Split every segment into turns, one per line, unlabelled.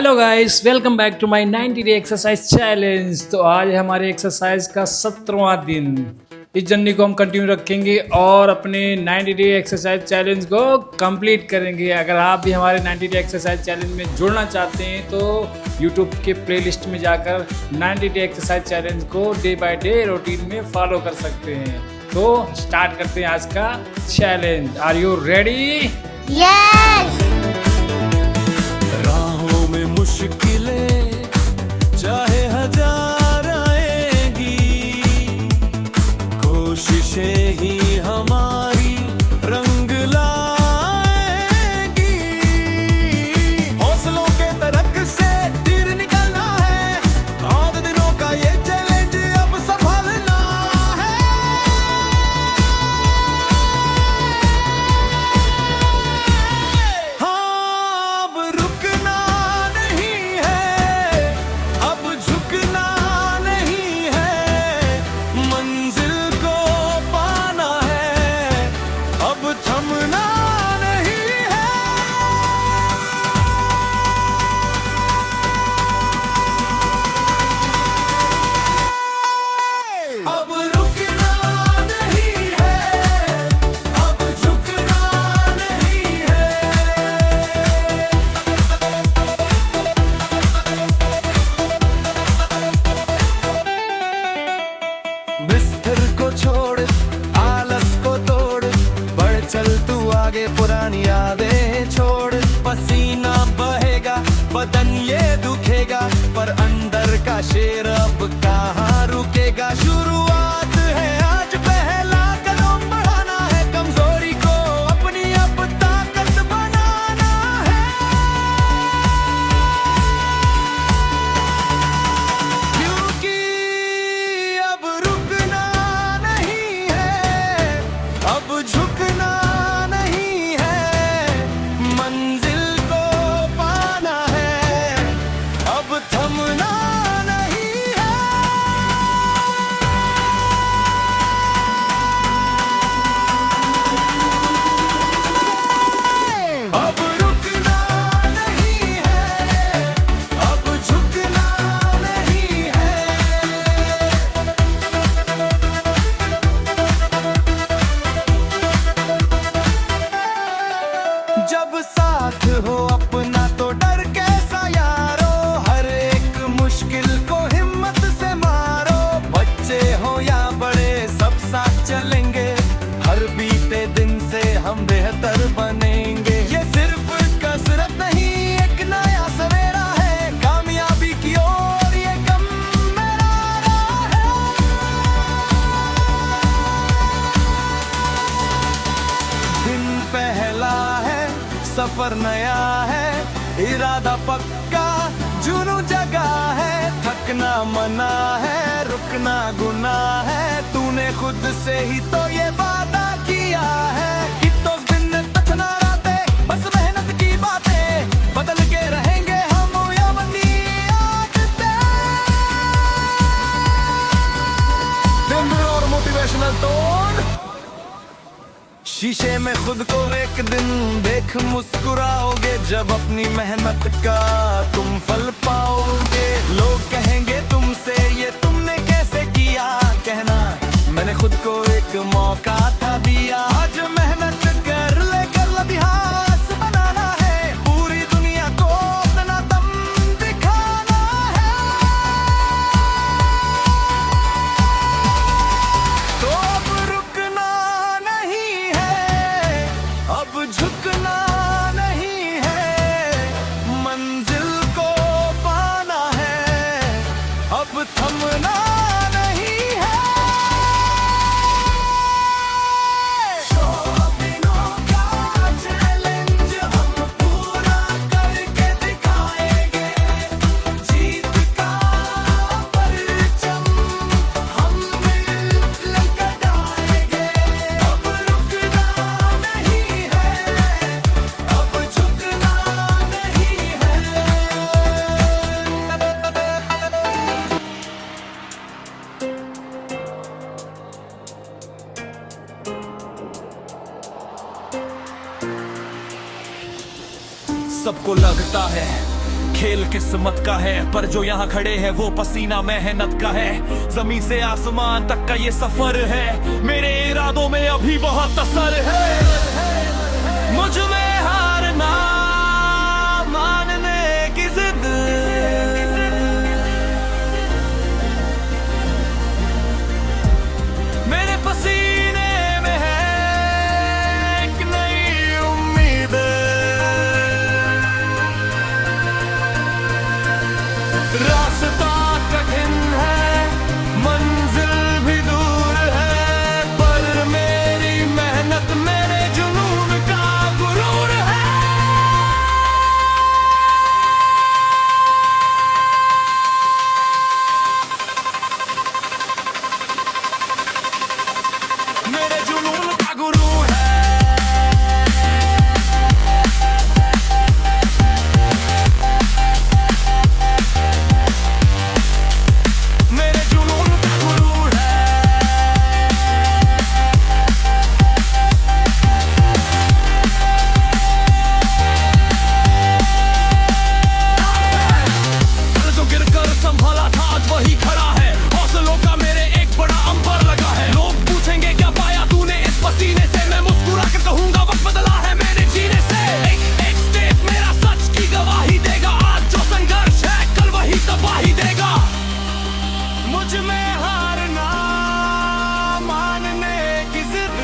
Hello guys, welcome back to my 90 day exercise challenge. तो आज है हमारे एक्सरसाइज का 17वां दिन। इस जर्नी को हम कंटिन्यू रखेंगे और अपने 90 डे एक्सरसाइज चैलेंज को कंप्लीट करेंगे। अगर आप भी हमारे 90 डे एक्सरसाइज चैलेंज में जुड़ना चाहते हैं तो यूट्यूब के प्लेलिस्ट में जाकर 90 डे एक्सरसाइज चैलेंज को डे बाय डे रूटीन में फॉलो कर सकते हैं। तो स्टार्ट करते हैं आज का challenge. Are you ready?
Yes.
राहों में मुश्किलें चाहे हजार आएंगी, कोशिशें ही हमारी रंग लाएंगी। हौसलों के तरक से तीर निकलना है, बहुत दिनों का ये चैलेंज अब संभालना है। हाँ, अब रुकना नहीं है, अब झुकना नहीं है, मंजिल को पाना है, अब थमना नहीं है। अब रुकना नहीं है, अब झुकना नहीं है। बिस्तर को छोड़, आलस को तोड़, बढ़ चल तू आगे, पुरानी यादें छोड़। पसीना बहेगा, बदन ये दुखेगा, पर अंदर का शेर अब कहाँ रुकेगा। शुरुआत है आज, पहला कदम बढ़ाना है, कमजोरी को अपनी अब ताकत बनाना है। क्योंकि अब रुकना नहीं है, अब झुकना नहीं है, मंजिल को पाना है, अब थमना नहीं है। अब रुकना नहीं है, अब झुकना नहीं है। जब साथ हो अपना तो डर कैसा यारो, हर एक मुश्किल को हिम्मत से मारो। बच्चे हो या बड़े सब साथ चलेंगे, हर बीते दिन से हम बेहतर बनेंगे। ये सिर्फ कसरत नहीं, एक नया सवेरा है, कामयाबी की ओर ये कम मेरा राह है। दिन पहला है, सफर नया है, इरादा पक्का, जुनू जगा है। थकना मना है, रुकना गुनाह है, तूने खुद से ही तो ये वादा किया है। कितनों दिन तक ना राते, बस मेहनत की बातें, बदल के रहेंगे हम या बनी आदतें। दिन और मोटिवेशनल टोन, शीशे में खुद को एक दिन देख, मुस्कुराओगे जब अपनी मेहनत का तुम फल पाओगे। लोग कहेंगे तुमसे ये तुमने कैसे किया, कहना मैंने खुद को एक मौका था दिया। आज मेहनत कर ले, कर इतिहास बनाना है, पूरी दुनिया को अपना दम दिखाना है। तो अब रुकना नहीं है, अब झुकना नहीं है, मंजिल को पाना है, अब थमना नहीं है। सौ दिनों का चैलेंज हम पूरा करके दिखाएंगे, जीत का परचम हम मिलकर लहराएंगे। अब रुकना नहीं है, अब झुकना नहीं है। सबको लगता है
खेल किस्मत का है, पर जो यहाँ खड़े हैं वो पसीना मेहनत का है। जमीन से आसमान तक का ये सफर है, मेरे इरादों में अभी बहुत असर है। मुझ में हारना मानने की जिद, मेरे पसीने में है एक नई उम्मीद। रास्ता कठिन है, मंजिल भी दूर है, पर मेरी मेहनत मेरे जुनून का गुरूर है। मेरे जुनून का गुरूर है। मेरे जुनून का गुरूर है। जो गिरकर संभाला था आज वही खड़ा है, हौसलों का मेरे एक बड़ा अंबर लगा है। लोग पूछेंगे क्या पाया तूने इस पसीने से, मैं मुस्कुरा कर कहूंगा वक्त बदला है मेरे जीने से। एक स्टेप मेरा सच की गवाही देगा, आज जो संघर्ष है कल वही तबाही देगा। मुझ में हारना मानने की जिद,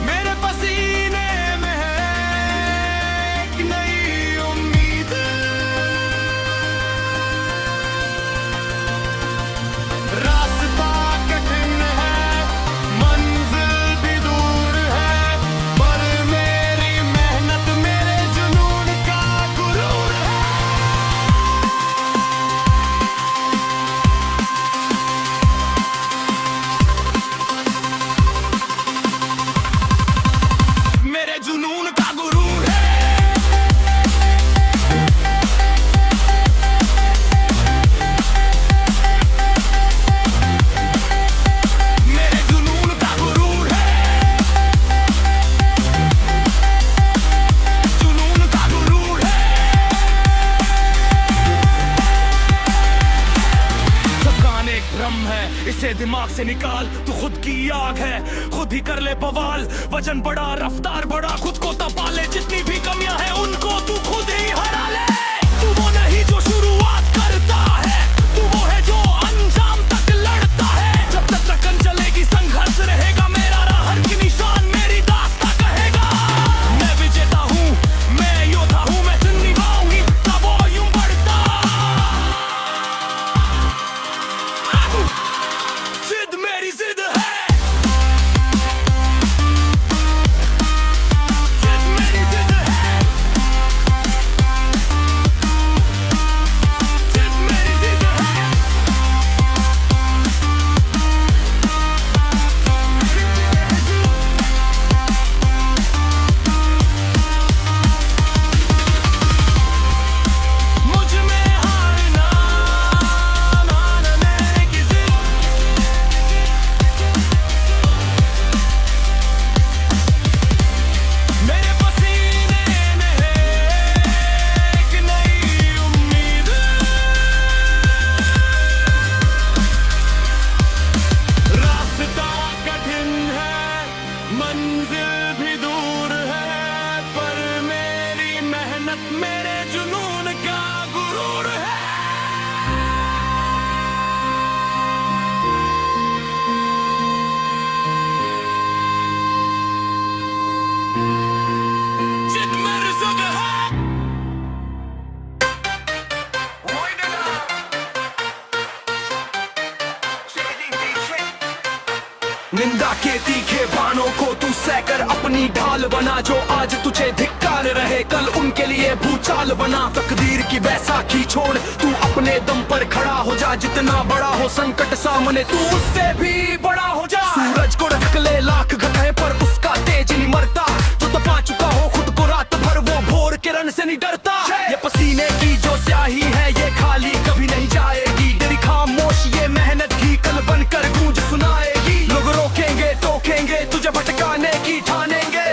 मेरे पसीने में है एक नई उम्मीद। रास्ता कठिन है, मंजिल भी दूर है, पर मेरी मेहनत मेरे जुनून का गुरूर है। मेरे जुनून का गुरूर है। मेरे जुनून का गुरूर है। जुनून का गुरूर है। थकान एक भ्रम है, इसे दिमाग से निकाल, तू खुद की आग है, खुद ही कर ले बवाल। वजन बड़ा, रफ्तार बड़ा, खुद को तपा ले, जितनी भी कमियां हैं उनको तू खुद ही हरा ले। तू वो नहीं जो शुरुआत करता है, तू वो है जो अंजाम तक लड़ता है। जब तक रकन चलेगी संघर्ष रहेगा मेरा, हर की निशान मेरी दास्ता कहेगा। मैं विजेता हूँ, मैं योद्धा हूँ, मैं दिन निभाऊंगी तब वो यूं बढ़ता। जिद मेरी जिद है, जिद मेरी जिद है, जिद मेरी जिद है। मुझ में हारना मानने की जिद, मेरे पसीने में है एक नई उम्मीद। रास्ता कठिन है, मंजिल भी दूर है, पर मेरी मेहनत मेरे जुनून का गुरूर है। जिद मेरी जिद है। निंदा के तीखे बाणों को तू सहकर अपनी ढाल बना, जो आज तुझे धिक्कार रहे कल उनके लिए भूचाल बना। तकदीर की बैसाखी छोड़ तू अपने दम पर खड़ा हो जा, जितना बड़ा हो संकट सामने तू उससे भी बड़ा हो जा। सूरज को रख ले लाख घटाए पर उसका तेज नहीं मरता, जो तपा चुका हो खुद को रात भर वो भोर किरण से नहीं डरता। ये पसीने की जो स्याही है ये खाली कभी नहीं जाएगी, तेरी खामोश ये मेहनत ही कल बनकर गूंज सुनाएगी। लोग रोकेंगे टोकेंगे तुझे भटकाने की ठानेंगे,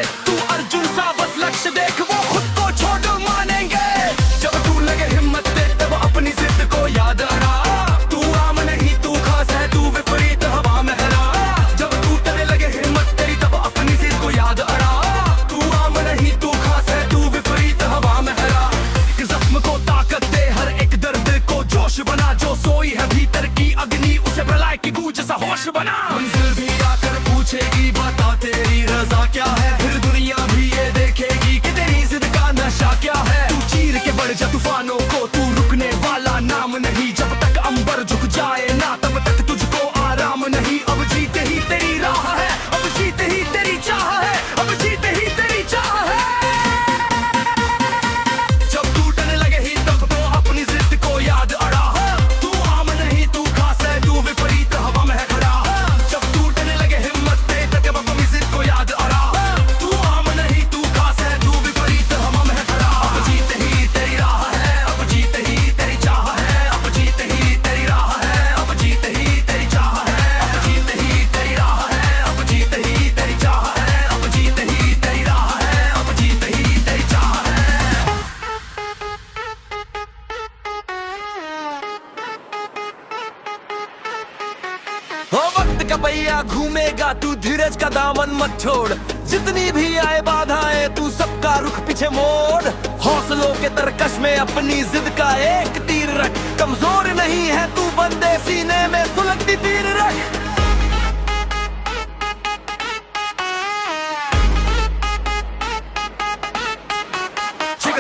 बेटा तू धीरज का दामन मत छोड़, जितनी भी आए बाधाएं तू सबका रुख पीछे मोड़। हौसलों के तरकश में अपनी जिद का एक तीर रख, कमजोर नहीं है तू बंदे सीने में सुलगती तीर रख।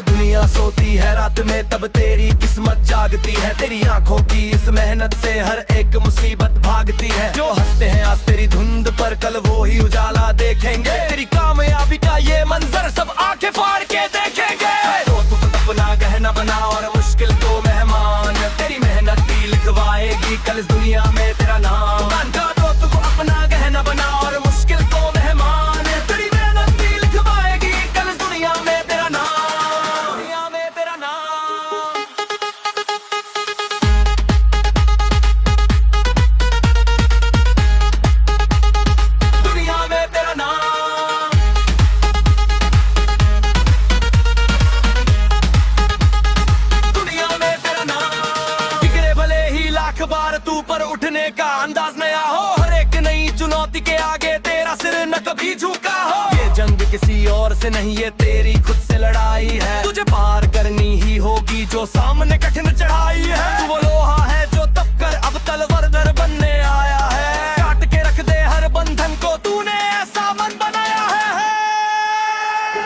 दुनिया सोती है रात में तब तेरी किस्मत जागती है, तेरी आंखों की इस मेहनत से हर एक मुसीबत भागती है। जो हंसते हैं आज तेरी धुंध पर कल वो ही उजाला देखेंगे, तेरी कामयाबी का ये मंजर सब आंखें फाड़ के देखेंगे। तो तू अपना गहना बना और मुश्किल को मेहमान, तेरी मेहनत भी लिखवाएगी कल इस दुनिया में तेरा नाम। तो तू अपना गहना बना और मुश्किल को मेहमान, तेरी मेहनत भी लिखवाएगी कल इस दुनिया में तेरा नाम। बार तू पर उठने का अंदाज नया हो, हर एक नई चुनौती के आगे तेरा सिर न कभी झुका हो। ये जंग किसी और से नहीं ये तेरी खुद से लड़ाई है, तुझे पार करनी ही होगी जो सामने कठिन चढ़ाई है। तू वो लोहा है जो तब कर अब तलवार बनने आया है, काट के रख दे हर बंधन को तूने ऐसा मन बनाया है।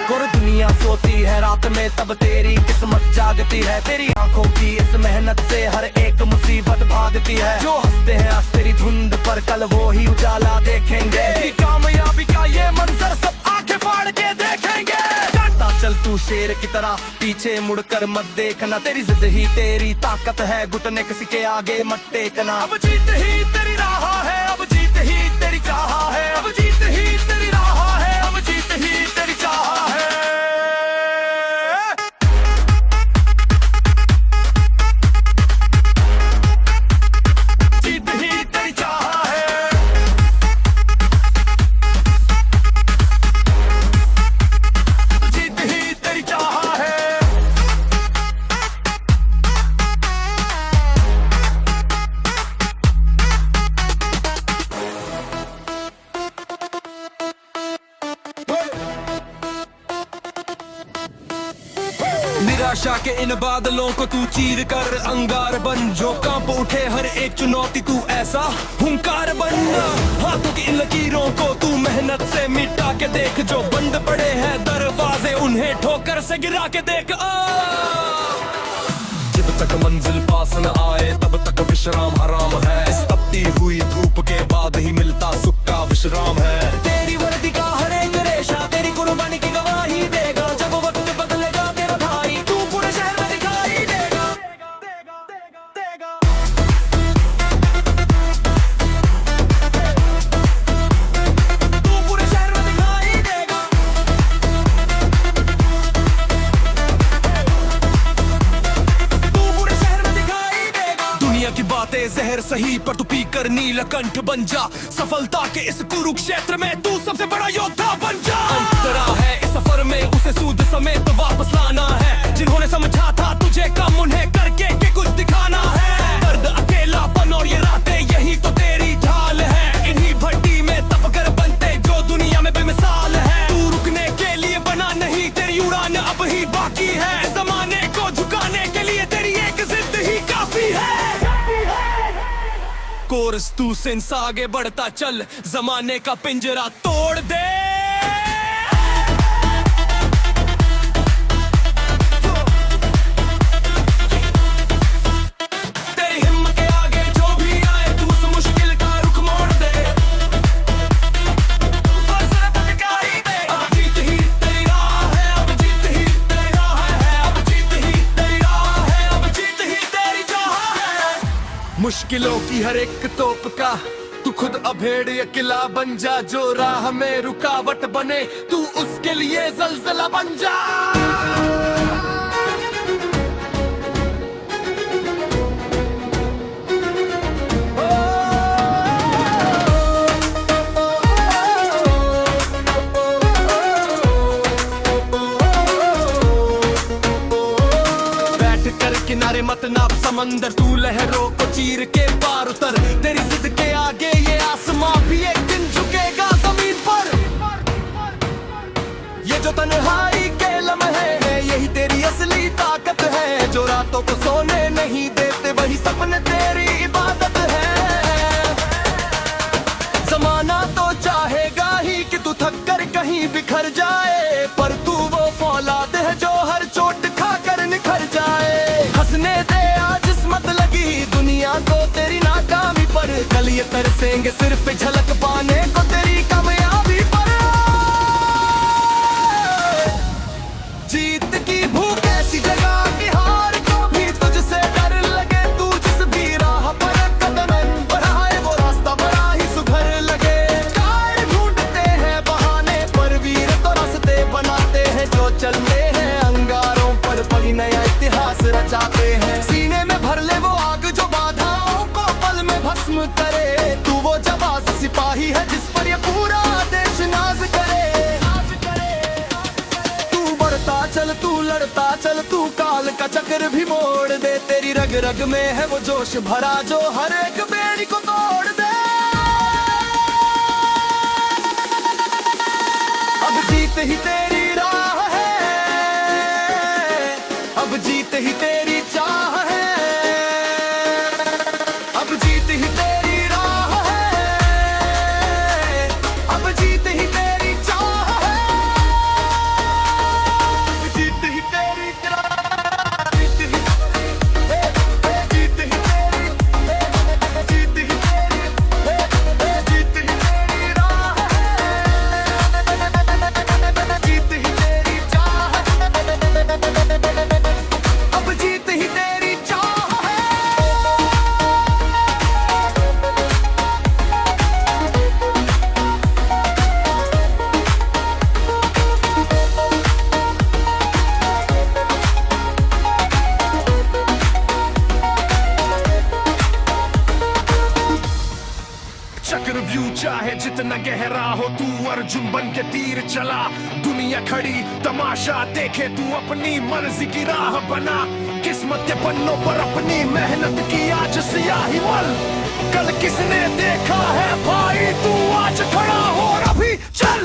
और दुनिया सोती है रात में तब तेरी किस्मत जागती है, तेरी आंखों की इस मेहनत से हर एक मुसीबत भागती है। जो हंसते हैं आज तेरी धुंध पर कल वो ही उजाला देखेंगे, तेरी कामयाबी का ये मंजर सब आंखें फाड़ के देखेंगे। काटता चल तू शेर की तरह पीछे मुड़कर मत देखना, तेरी जिद ही तेरी ताकत है घुटने किसी के आगे मत टेकना। अब जीत ही तेरी राह है, अब जीत ही तेरी चाह है, अब जीत ही तेरी राह है, अब जीत ही तेरी चाह है। निराशा के इन बादलों को तू चीर कर अंगार बन, जो कांप उठे हर एक चुनौती तू ऐसा हुंकार बन। हाथों की इन लकीरों को तू मेहनत से मिटा के देख, जो बंद पड़े हैं दरवाजे उन्हें ठोकर से गिरा के देख। जब तक मंजिल पास न आए तब तक विश्राम हराम है, इस तपती हुई धूप के बाद ही मिलता सुख का विश्राम है। तेरी वर्दी का हर एक रेशा तेरी कुर्बानी की गवाही देगा, जब वक्त बदलेगा तेरा भाई तू पूरे शहर में दिखाई देगा। तू पूरे शहर में दिखाई देगा। तू पूरे शहर में दिखाई देगा। दुनिया की बातें जहर सही पर तू पी कर नीलकंठ बन जा, सफलता के इस कुरुक्षेत्र में तू सबसे बड़ा योद्धा बन जा। अंतरा है इस सफर में उसे सूद समेत वापस लाना है, जिन्होंने समझा था तुझे कम उन्हें करके के कुछ दिखाना है। दर्द अकेलापन और ये रातें यही तो तेरी ढाल है, इन्हीं भट्टी में तप कर बनते जो दुनिया में बेमिसाल है। तू रुकने के लिए बना नहीं, तेरी उड़ान अब ही बाकी है, जमाने को झुकाने के लिए तेरी एक जिद ही काफी है। कोर्स तू सिंस आगे बढ़ता चल, जमाने का पिंजरा तोड़ दे। तेरी हिम्मत के आगे जो भी आए तू उस मुश्किल का रुख मोड़ दे। अब जीत ही तेरी राह है, अब जीत ही तेरी राह है, अब जीत ही तेरी राह है, अब जीत ही तेरी चाह है। मुश्किलों की हर एक तोप का तू खुद अभेड़ या किला बन जा, जो राह में रुकावट बने तू उसके लिए जलजला बन जा। बैठ कर किनारे मत नाप समंदर, तू लहरों को चीर के पार उतर, तेरी जिद के आगे ये आसमां भी एक दिन झुकेगा। ये जो तन्हाई के लम्हे हैं, यही तेरी असली ताकत है। जो रातों को सोने नहीं देते, वही सपने तेरी इबादत है। जमाना तो चाहेगा ही कि तू थक कर कहीं बिखर जाए, पर तू वो फौलाद है जो हर चोट खाकर निखर जाए। हंसने दे आज किस्मत लगी दुनिया को तेरी नाकामी पर, कल ये तरसेंगे सिर्फ झलक पाने को तेरी कामयाबी पर। जीत की भूख ऐसी जगह की हार को भी तुझसे डर लगे, तू जिस भी राह पर कदम बढ़ाए वो रास्ता बड़ा ही सुघर लगे। कार ढूंढते हैं बहाने पर, वीर तो रास्ते बनाते हैं। जो चलते हैं अंगारों पर, वही नया इतिहास रचाते हैं। सीने में भर ले वो आग जो बाधाओं को पल में भस्म करे। तू वो जाबाज सिपाही है जिस पर ये पूरा देश नाज करे। चल तू लड़ता चल, तू काल का चक्र भी मोड़ दे। तेरी रग रग में है वो जोश भरा जो हर एक बेड़ी को तोड़ दे। अब जीत ही तेरी राह है, अब जीत ही तेरी चाह है। अब जीत ही तेरी राह है, अब जीत ही तेरी चाह है।
चक्रव्यूह चाहे जितना गहरा हो, तू अर्जुन बन के तीर चला। दुनिया खड़ी तमाशा देखे, तू अपनी मर्जी की राह बना। किस्मत के पन्नों पर अपनी मेहनत की आज सियाही मल। कल किसने देखा है भाई, तू आज खड़ा हो और अभी चल।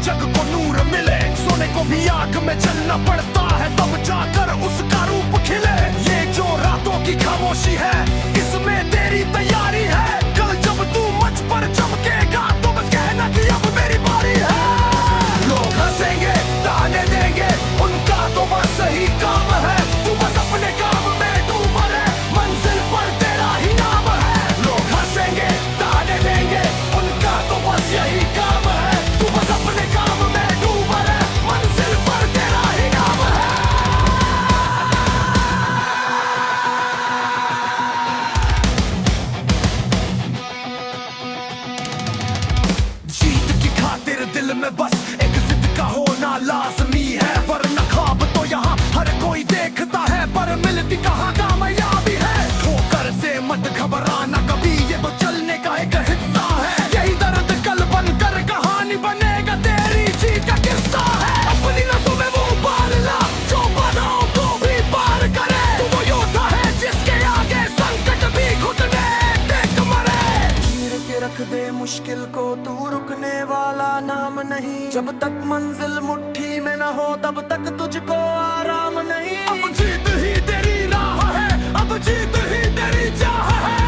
जग को नूर मिले, सोने को भी आग में जलना पड़ता है, तब जाकर उसका रूप खिले। ये जो रातों की खामोशी है, इसमें तेरी तैयारी है। कल जब तू मंच पर चमकेगा, तो बस कहना कि अब मेरी बारी है। लोग हंसेंगे ताने देंगे, उनका तो बस सही काम है। तू बस अपने काम में डूब रहे, मंजिल पर तेरा ही नाम है। लोग हंसेंगे ताने देंगे, उनका तो बस यही काम है। तू बस अपने काम में डूब रहे, मंजिल पर तेरा ही नाम है। जीत की खातिर दिल में बस एक जिद का होना लाजमी है। वरना ख्वाब तो यहाँ हर कोई देखता है, पर मिलती कहाँ कामयाबी है। ठोकर से मत घबराना कभी, ये तो चलने का एक हिस्सा है। यही दर्द कल बनकर कहानी बनेगा, तेरी जीत का किस्सा है। अपनी नसों में वो उबाल ला जो बाधाओं को भी पार करे। तू वो योद्धा है जिसके आगे संकट भी घुटने टेक मरे।
चीर के रख दे मुश्किल को, तू रुकने वाला नाम नहीं। जब तक मंजिल मुट्ठी में न हो, तब तक तुझको आराम नहीं।
अब जीत ही तेरी राह है, अब जीत ही तेरी चाह है।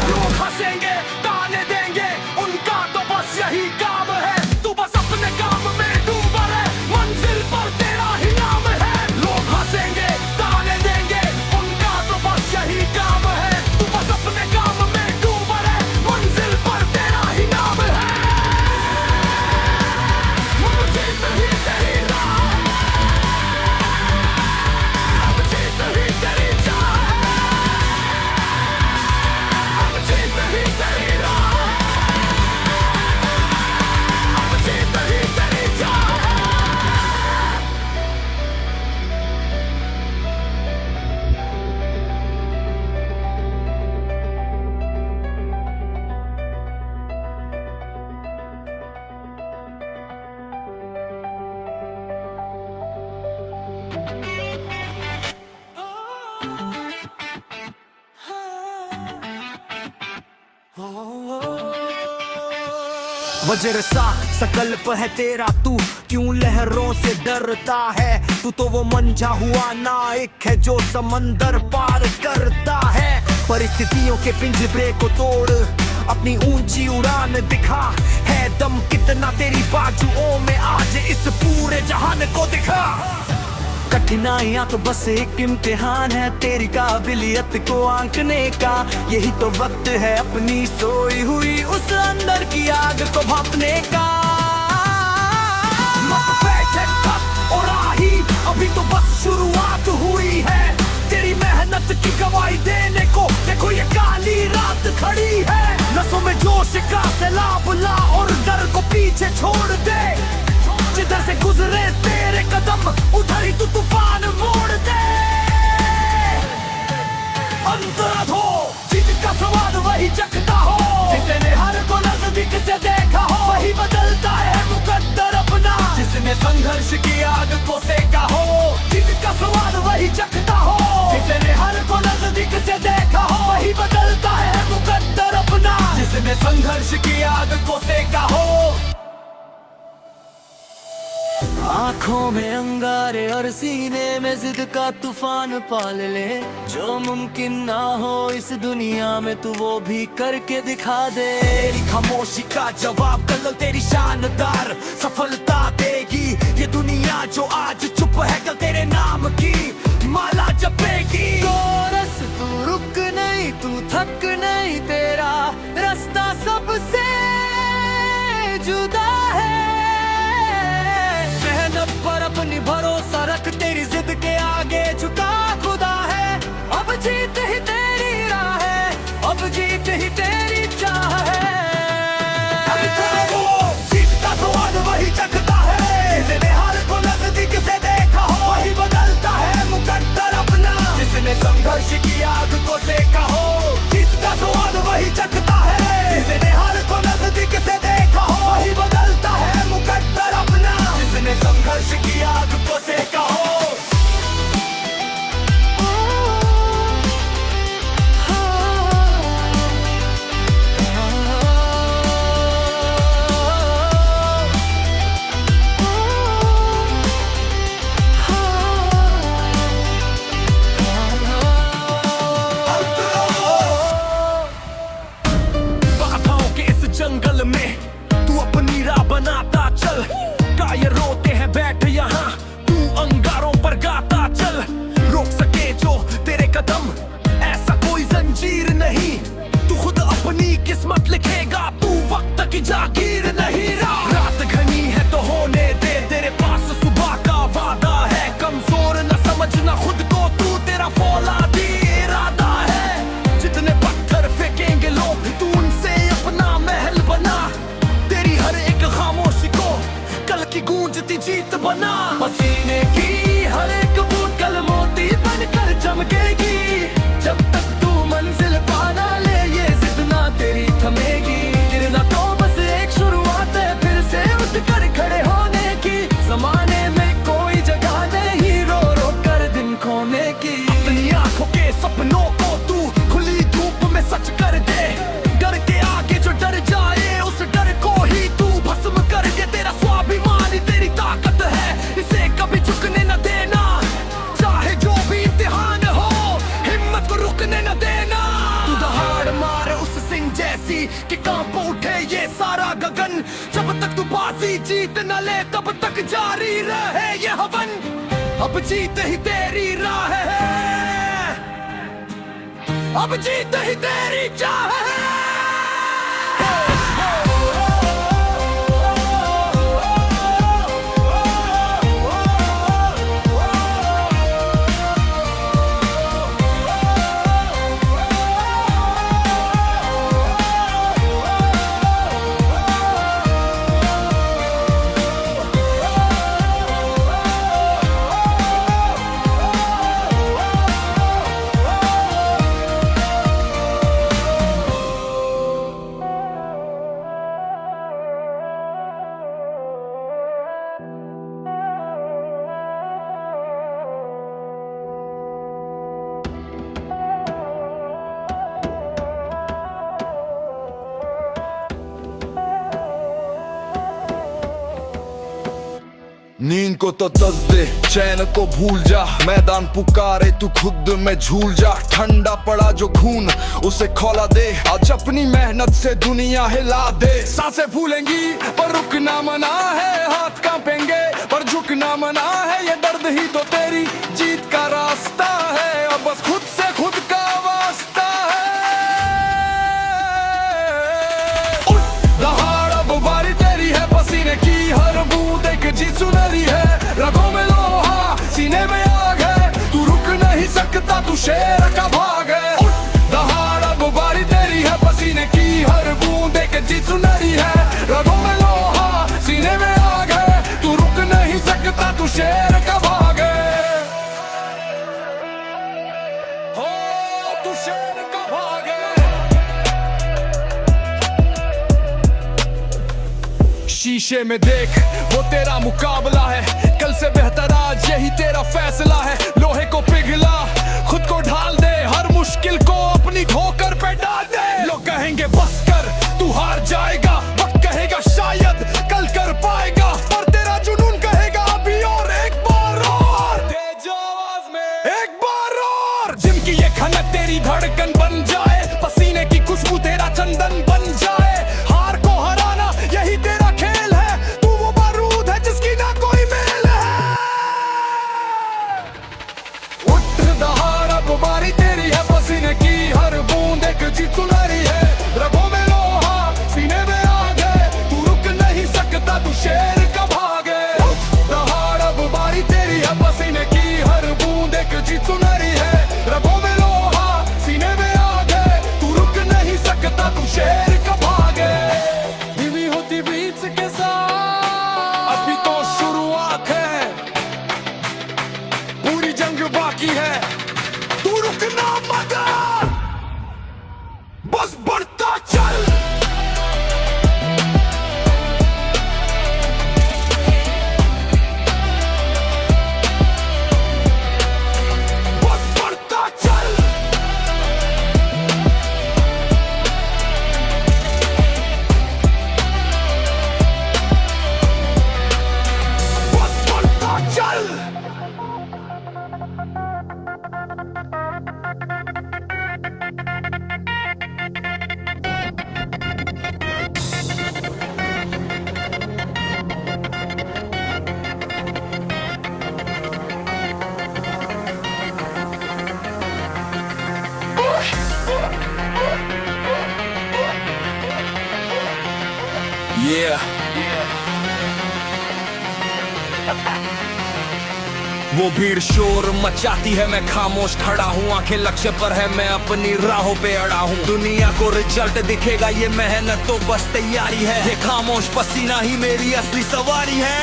लोग हंसेंगे ताने देंगे, उनका तो बस यही काम है। तू बस अपने काम में डूब रहे, मंजिल पर तेरा ही नाम है। लोग हंसेंगे ताने देंगे, उनका तो बस यही काम है। तू बस अपने काम में डूब रहे, मंजिल पर तेरा ही नाम है। वज्र सा सकल्प है तेरा, तू क्यों लहरों से डरता है? तू तो वो मंझा हुआ नायक है जो समंदर पार करता है। परिस्थितियों के पिंजरे को तोड़ अपनी ऊंची उड़ान दिखा, है दम कितना तेरी बाजुओं में, आज इस पूरे जहान को दिखा। कठिनाइयां तो बस एक इम्तिहान है तेरी काबिलियत को आंकने का, यही तो वक्त है अपनी सोई हुई उस अंदर की आग को भांपने का। मत बैठे थक और आही, अभी तो बस शुरुआत हुई है, तेरी मेहनत की गवाही देने को देखो ये काली रात खड़ी है। नसों में जोश का सैलाब ला और डर को पीछे छोड़ दे, जिधर से गुजरे तेरे कदम उधर ही तू तूफान मोड़ दे। अंतराध हो, जीत का स्वाद वही चखता हो, जिसने हर को नजदीक से देखा हो, वही बदलता है मुकद्दर अपना, जिसने संघर्ष की आग को सेका हो। जीत का स्वाद वही चखता हो, जिसने हर को नजदीक से देखा हो, वही बदलता है मुकद्दर अपना, जिसने संघर्ष की आग को सेका हो। आँखों में अंगारे और सीने में जिद का तूफान पाल ले, जो मुमकिन ना हो इस दुनिया में तू वो भी करके दिखा दे। तेरी खामोशी का जवाब कल तेरी शानदार सफलता देगी, ये दुनिया जो आज चुप है कल तेरे नाम की माला जपेगी।
कोरस तू रुक नहीं, तू थक नहीं, तेरा रास्ता सबसे जुदा है। मेहनत पर अपनी भरोसा रख, तेरी जिद के आगे झुका खुदा है। अब जीत ही तेरी राह है, अब जीत ही तेरी चाह है।
जीत का स्वाद वही चखता है, जिसने हार को नजदीक से देखा हो, वही बदलता है मुकद्दर अपना, जिसने संघर्ष की आग को सेका हो। जीत का स्वाद वही चखता है, जिसने हार को नजदीक से देखा हो, वही बदलता है मुकद्दर अपना, जिसने संघर्ष की आग को सेका हो। बाधाओं के इस जंगल में तू अपनी राह बनाता चल, कायर रोते हैं बैठ यहाँ, तू अंगारों पर गाता चल। रोक सके जो तेरे कदम ऐसा कोई जंजीर नहीं, तू खुद अपनी किस्मत लिखेगा, तू वक्त की जागीर नहीं। रात घनी है तो होने दे, तेरे पास सुबह का वादा है, कमजोर न समझना खुद को, तू तेरा फौलादी इरादा है। जितने पत्थर फेंकेंगे लोग तू उनसे अपना महल बना, तेरी हर एक खामोशी को कल की गूंजती जीत बना। पसीने की हर एक बूंद कल मोती बनकर चमकेगी, जब तक तू मंजिल पाना ले ये जिद ना तेरी थमेगी। गिरना तो बस एक शुरुआत है, फिर से उठकर खड़े होने की, जमाने में कोई जगह नहीं रो रो कर दिन खोने की। अपनी आंखों के सपनों को तू खुली धूप में सच कर दे, डर के आगे जो डर जाए उस डर को ही तू भस्म कर दे। तेरा स्वाभिमान ही तेरी ताकत है, इसे कभी झुकने न देना, चाहे जो भी इम्तिहान हो हिम्मत को रुकने न देना। तू दहाड़ मारे उस सिंह जैसी कि कांप उठे ये सारा गगन, जब तक तू बाजी जीत न ले तब तक जारी रहे ये हवन। अब जीत ही तेरी राह है, अब जीत ही तेरी चाह है।
नींद को तो दस दे, चैन को भूल जा, मैदान पुकारे तू खुद में झूल जा। ठंडा पड़ा जो खून उसे खौला दे, आज अपनी मेहनत से दुनिया हिला दे। सांसें फूलेंगी पर रुकना मना है, हाथ कांपेंगे पर झुकना मना है। ये दर्द ही तो तेरी जीत का रास्ता है, अब बस खुद से खुद का वास्ता है। उठ दहाड़ अब बारी तेरी है, पसीने की हर बूंद एक जीत सुनहरी है। रगों में लोहा सीने में आग है, तू रुक नहीं सकता तू शेर का भाग है। उठ दहाड़ अब बारी तेरी है, पसीने की हर बूंद एक जीत सुनहरी है। रगों में लोहा सीने में आग है, तू रुक नहीं सकता तू शेर का भाग है। हो तू शेर का भाग है। शीशे में देख वो तेरा मुकाबला है, कल से बेहतर आज यही तेरा फैसला है। लोहे को पिघला खुद को ढाल दे, हर मुश्किल को अपनी ठोकर पे डाल दे। लोग कहेंगे बस कर तू हार जाएगा, वक्त कहेगा शायद कल कर पाएगा, पर तेरा जुनून कहेगा अभी और एक बार और। तेज आवाज में एक बार और। जिम की ये खनक तेरी धड़कन बन जाए, पसीने की खुशबू तेरा चंदन बन जाए। हार को हराना यही तेरा खेल है, तू वो बारूद है जिसकी ना कोई मेल है। उठ दहाड़ अब बारी तेरी है, पसीने की हर बूंद एक जीत सुनहरी है। रगों में लोहा सीने में आग है, तू रुक नहीं सकता तू शेर का भाग है। उठ दहाड़ अब बारी तेरी है, पसीने की हर बूंद एक जीत सुनहरी है। रगों में लोहा सीने में आग है, तू रुक नहीं सकता तू शेर का भाग है। धीमी होती बीच के साथ अभी तो शुरुआत है, पूरी जंग बाकी है, तू रुकना मत, बस बढ़ता चल। बस बढ़ता चल। बस बढ़ता चल। Yeah. वो भीड़ शोर मचाती है, मैं खामोश खड़ा हूँ, आंखें लक्ष्य पर है, मैं अपनी राहों पे अड़ा हूँ। दुनिया को रिजल्ट दिखेगा, ये मेहनत तो बस तैयारी है, ये खामोश पसीना ही मेरी असली सवारी है।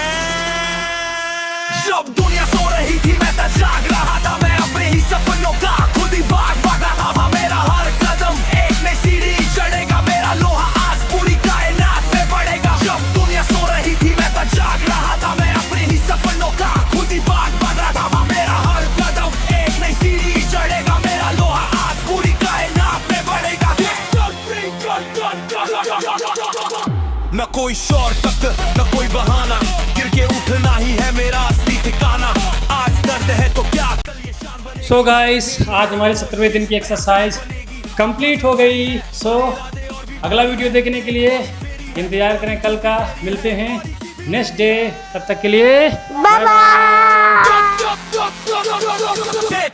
जब दुनिया सो रही थी मैं तो जाग रहा था, मैं अपने ही सपनों का खुद ही भाग भागा था। मेरा हर कदम एक नई सीढ़ी चढ़ेगा, मेरा लोहा आज पूरी कायनात में बढ़ेगा। जब दुनिया सो रही थी मैं तो जाग रहा था, मैं अपने ही सपनों का खुद ही भाग भागा था। मेरा हर कदम एक नई सीढ़ी चढ़ेगा, मेरा लोहा आज पूरी कायनात में बढ़ेगा। न कोई शॉर्टकट न कोई बहाना, गिर के उठना ही है मेरा असली ठिकाना। आज दर्द है तो क्या कल ये शान बने।
सो गाइस, आज हमारे 17वें दिन की एक्सरसाइज कंप्लीट हो गई। सो अगला वीडियो देखने के लिए इंतजार करें, कल का मिलते हैं नेक्स्ट डे। तब तक के लिए बाय बाय।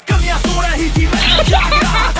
कमियां सो रही थी मैं जाग रहा